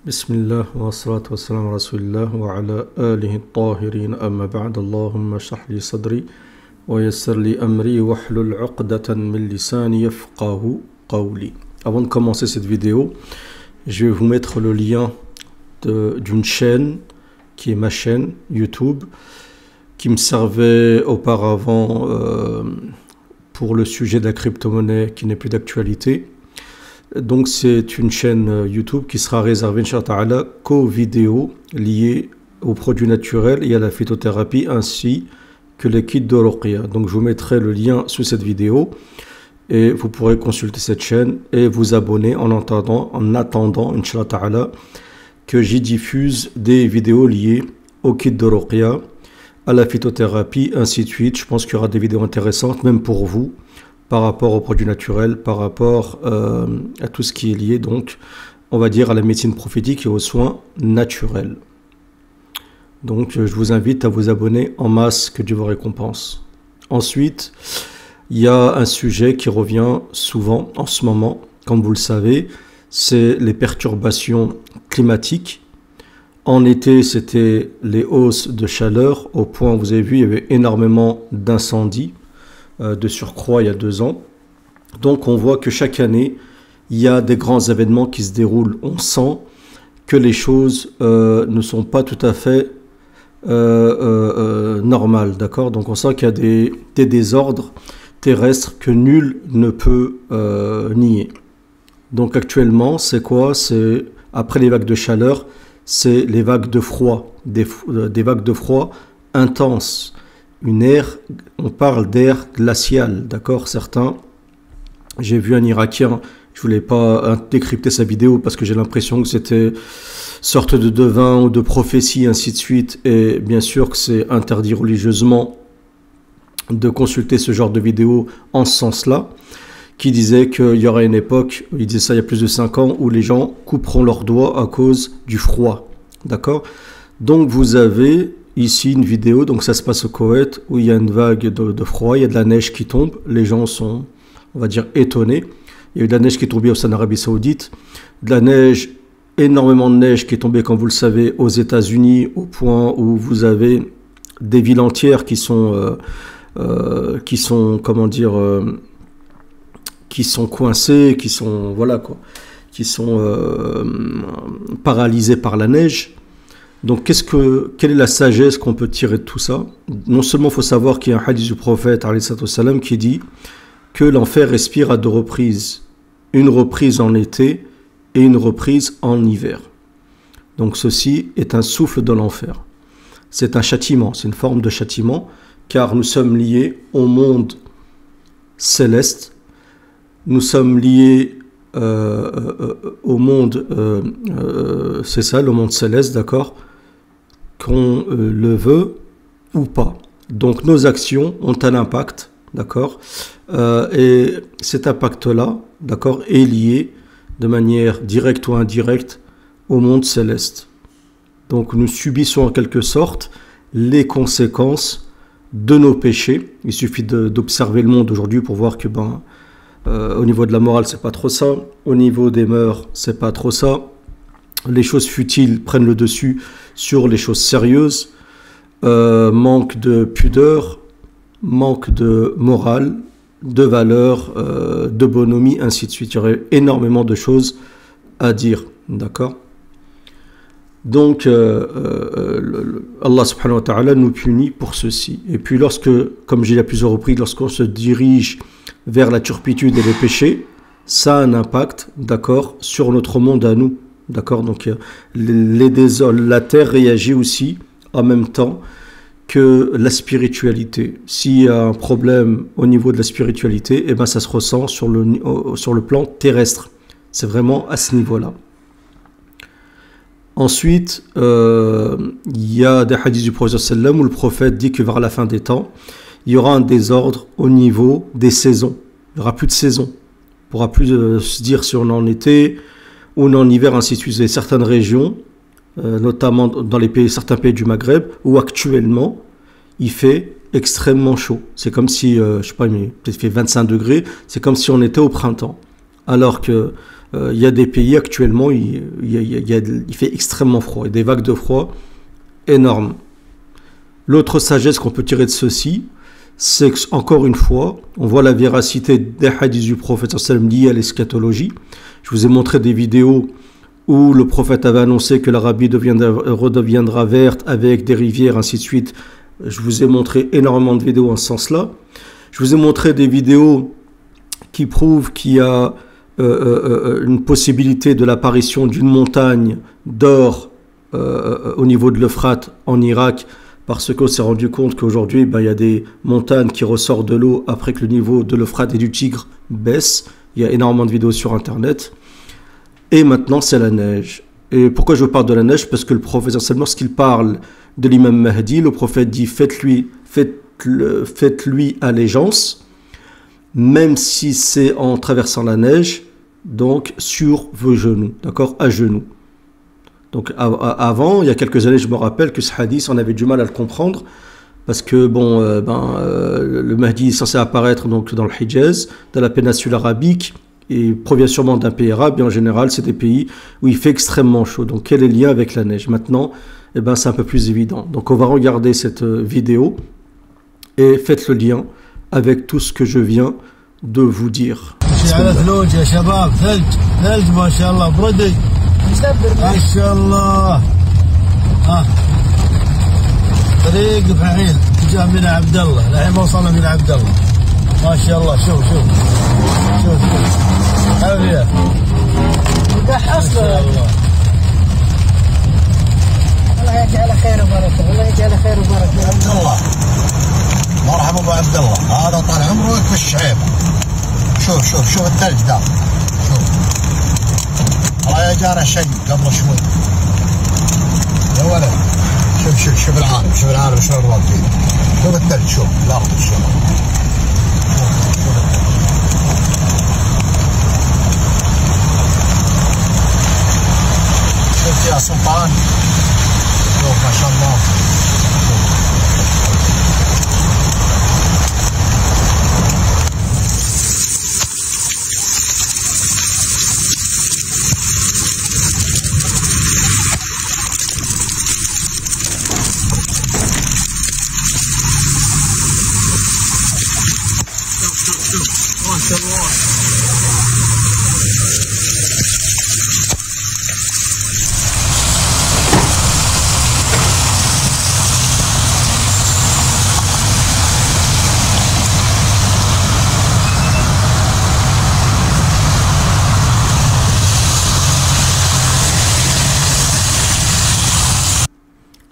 بسم الله والصلاة والسلام على رسول الله وعلى آله الطاهرين أما بعد اللهم اشرح لي صدري ويسر لي أمري واحلل عقدة من لساني يفقه قولي. Avant de commencer cette vidéo, je vais vous mettre le lien d'une chaîne qui est ma chaîne YouTube qui me servait auparavant pour le sujet de la crypto-monnaie qui n'est plus d'actualité. Donc c'est une chaîne YouTube qui sera réservée, Inch'Allah, qu'aux vidéos liées aux produits naturels et à la phytothérapie ainsi que les kits de Ruqya. Donc je vous mettrai le lien sous cette vidéo et vous pourrez consulter cette chaîne et vous abonner en attendant, Inch'Allah, que j'y diffuse des vidéos liées au kit de Ruqya, à la phytothérapie, ainsi de suite. Je pense qu'il y aura des vidéos intéressantes, même pour vous, par rapport aux produits naturels, par rapport à tout ce qui est lié, donc, on va dire, à la médecine prophétique et aux soins naturels. Donc, je vous invite à vous abonner en masse, que Dieu vous récompense. Ensuite, il y a un sujet qui revient souvent en ce moment, comme vous le savez, c'est les perturbations climatiques. En été, c'était les hausses de chaleur, au point, vous avez vu, il y avait énormément d'incendies, de surcroît il y a 2 ans. Donc on voit que chaque année, il y a des grands événements qui se déroulent. On sent que les choses ne sont pas tout à fait normales, d'accord? Donc on sent qu'il y a des désordres terrestres que nul ne peut nier. Donc actuellement, c'est quoi? C'est après les vagues de chaleur, c'est les vagues de froid, des vagues de froid intenses. On parle d'air glacial, d'accord? Certains, j'ai vu un Irakien, je voulais pas décrypter sa vidéo parce que j'ai l'impression que c'était sorte de devin ou de prophétie, ainsi de suite, et bien sûr que c'est interdit religieusement de consulter ce genre de vidéo en ce sens-là, qui disait qu'il y aura une époque, il disait ça il y a plus de 5 ans, où les gens couperont leurs doigts à cause du froid, d'accord? Donc vous avez ici une vidéo, donc ça se passe au Koweït, où il y a une vague de froid, il y a de la neige qui tombe, les gens sont, on va dire, étonnés. Il y a eu de la neige qui est tombée en Arabie Saoudite, de la neige, énormément de neige qui est tombée, comme vous le savez, aux États-Unis, au point où vous avez des villes entières qui sont comment dire, qui sont coincées, qui sont, voilà quoi, qui sont paralysées par la neige. Donc, quelle est la sagesse qu'on peut tirer de tout ça? Non seulement il faut savoir qu'il y a un hadith du prophète salam, qui dit que l'enfer respire à 2 reprises. Une reprise en été et une reprise en hiver. Donc, ceci est un souffle de l'enfer. C'est un châtiment, c'est une forme de châtiment, car nous sommes liés au monde céleste. Nous sommes liés au monde, c'est ça, le monde céleste, d'accord, qu'on le veut ou pas. Donc nos actions ont un impact, d'accord, et cet impact-là, d'accord, est lié de manière directe ou indirecte au monde céleste. Donc nous subissons en quelque sorte les conséquences de nos péchés. Il suffit d'observer le monde aujourd'hui pour voir que au niveau de la morale, c'est pas trop ça. Au niveau des mœurs, c'est pas trop ça. Les choses futiles prennent le dessus sur les choses sérieuses. Manque de pudeur, manque de morale, de valeur, de bonhomie, ainsi de suite. Il y aurait énormément de choses à dire, d'accord? Donc, Allah subhanahu wa ta'ala nous punit pour ceci. Et puis comme j'ai dit à plusieurs reprises, lorsqu'on se dirige vers la turpitude et les péchés, ça a un impact, d'accord, sur notre monde à nous, d'accord. Donc la terre réagit aussi en même temps que la spiritualité. S'il y a un problème au niveau de la spiritualité, eh ben ça se ressent sur le plan terrestre. C'est vraiment à ce niveau-là. Ensuite, il y a des hadiths du prophète sallam où le prophète dit que vers la fin des temps, il y aura un désordre au niveau des saisons. Il n'y aura plus de saison. On ne pourra plus se dire si on est en été ou on est en hiver, ainsi de suite. Il y a certaines régions, notamment dans certains pays du Maghreb, où actuellement, il fait extrêmement chaud. C'est comme si, je sais pas, peut-être fait 25 degrés, c'est comme si on était au printemps. Alors que il y a des pays actuellement, il fait extrêmement froid, et des vagues de froid énormes. L'autre sagesse qu'on peut tirer de ceci, c'est qu'encore une fois, on voit la véracité des hadiths du prophète liés à l'eschatologie. Je vous ai montré des vidéos où le prophète avait annoncé que l'Arabie redeviendra verte avec des rivières, ainsi de suite. Je vous ai montré énormément de vidéos en ce sens-là. Je vous ai montré des vidéos qui prouvent qu'il y a une possibilité de l'apparition d'une montagne d'or au niveau de l'Euphrate en Irak, parce qu'on s'est rendu compte qu'aujourd'hui, il y a des montagnes qui ressortent de l'eau après que le niveau de l'Euphrate et du Tigre baisse. Il y a énormément de vidéos sur Internet. Et maintenant, c'est la neige. Et pourquoi je vous parle de la neige? Parce que le prophète, lorsqu'il parle de l'imam Mahdi, le prophète dit faites-lui allégeance, même si c'est en traversant la neige, donc sur vos genoux, d'accord, à genoux. Donc avant, il y a quelques années, je me rappelle que ce hadith, on avait du mal à le comprendre, parce que le Mahdi est censé apparaître donc dans le Hijaz, dans la péninsule arabique, et provient sûrement d'un pays arabe, et en général, c'est des pays où il fait extrêmement chaud. Donc quel est le lien avec la neige? Maintenant, c'est un peu plus évident. Donc on va regarder cette vidéo, et faites le lien avec tout ce que je viens de vous dire. ما شاء الله طريق فعيل اتجاه من عبد الله الحين ما وصلنا من عبد الله ما شاء الله شوف عافيه حصل الله يجعل خير وبركه الله يجعل خير وبركه عبد الله مرحبا ابو عبد الله هذا طال عمرك في الشعيبه شوف الثلج ده شوف الله جانا شيء قبل شوي يا ولد شوف العالم شلون راكبين شوف الثلج شوف الارض شلون شفت يا سلطان شوف ما شاء الله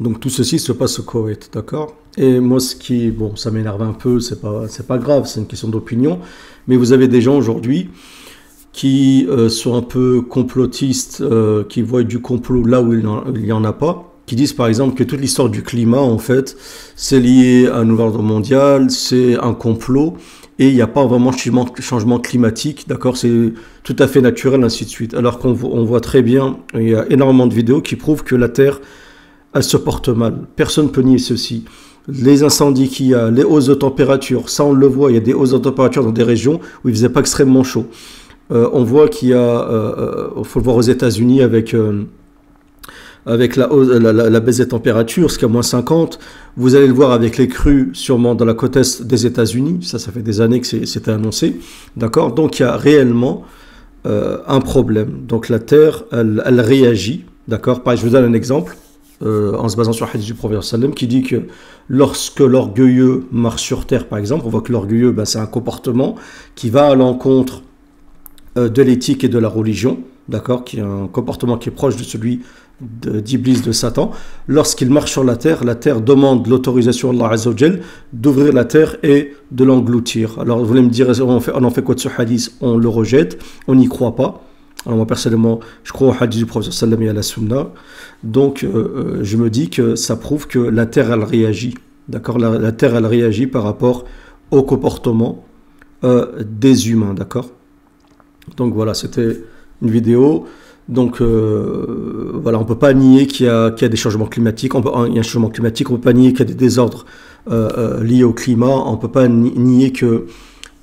Donc tout ceci se passe au Koweït, d'accord? Et moi, ça m'énerve un peu, c'est pas grave, c'est une question d'opinion, mais vous avez des gens aujourd'hui qui sont un peu complotistes, qui voient du complot là où il n'y en a pas, qui disent par exemple que toute l'histoire du climat, en fait, c'est lié à un nouvel ordre mondial, c'est un complot, et il n'y a pas vraiment changement climatique, d'accord? C'est tout à fait naturel, ainsi de suite. Alors qu'on voit très bien, il y a énormément de vidéos qui prouvent que la Terre, elle se porte mal. Personne ne peut nier ceci. Les incendies qu'il y a, les hausses de température, ça on le voit, il y a des hausses de température dans des régions où il ne faisait pas extrêmement chaud. On voit qu'il y a, il faut le voir aux États-Unis avec la baisse des températures, ce qu'à moins 50. Vous allez le voir avec les crues, sûrement dans la côte est des États-Unis. Ça fait des années que c'était annoncé. D'accord? Donc il y a réellement un problème. Donc la Terre, elle réagit. D'accord? Pareil, je vous donne un exemple. En se basant sur le hadith du prophète sallam qui dit que lorsque l'orgueilleux marche sur terre, par exemple, on voit que l'orgueilleux, c'est un comportement qui va à l'encontre de l'éthique et de la religion, d'accord, qui est un comportement qui est proche de celui d'Iblis, de Satan. Lorsqu'il marche sur la terre demande l'autorisation d'Allah Azza wa Jal d'ouvrir la terre et de l'engloutir. Alors vous voulez me dire, on en fait quoi de ce hadith? On le rejette, on n'y croit pas. Alors moi personnellement, je crois au hadith du prophète sallam et à la sunna. Donc je me dis que ça prouve que la terre elle réagit. D'accord, la terre elle réagit par rapport au comportement des humains, d'accord. Donc voilà, c'était une vidéo. Donc voilà, on peut pas nier qu'il y a des changements climatiques. Il y a un changement climatique. On peut pas nier qu'il y a des désordres liés au climat. On peut pas nier que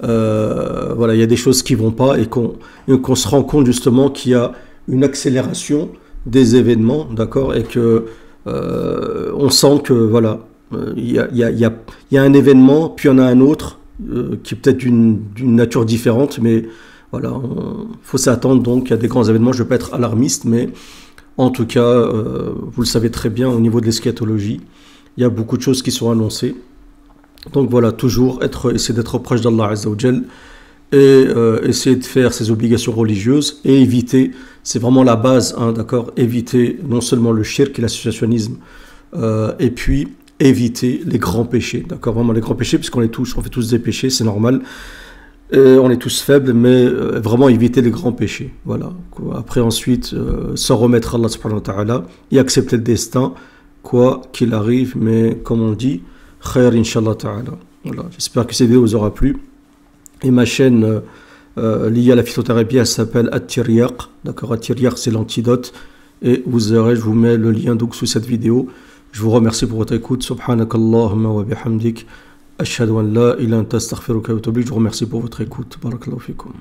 voilà, il y a des choses qui vont pas et qu'on se rend compte justement qu'il y a une accélération des événements, d'accord, et que on sent que voilà, il y a un événement, puis il y en a un autre qui est peut-être d'une nature différente, mais voilà, faut s'attendre donc à des grands événements. Je ne veux pas être alarmiste, mais en tout cas, vous le savez très bien, au niveau de l'eschatologie, il y a beaucoup de choses qui sont annoncées. Donc voilà, toujours essayer d'être proche d'Allah Azza wa Jal et essayer de faire ses obligations religieuses et éviter, c'est vraiment la base, hein, d'accord, éviter non seulement le shirk et l'associationnisme, et puis éviter les grands péchés, d'accord, vraiment les grands péchés, puisqu'on on fait tous des péchés, c'est normal, on est tous faibles, mais vraiment éviter les grands péchés, voilà. Après ensuite, s'en remettre à Allah subhanahu wa ta'ala et accepter le destin, quoi qu'il arrive, mais comme on dit, khair inshallah ta'ala. Voilà. J'espère que cette vidéo vous aura plu. Et ma chaîne liée à la phytothérapie, elle s'appelle At-Tiryaq. D'accord, At-Tiryaq, c'est l'antidote. Et je vous mets le lien donc sous cette vidéo. Je vous remercie pour votre écoute. Subhanakallahumma wa bihamdik. Ashhadu an la ilaha illa anta astaghfiruka wa atubu ilayk. Je vous remercie pour votre écoute. Barakallahu fikum.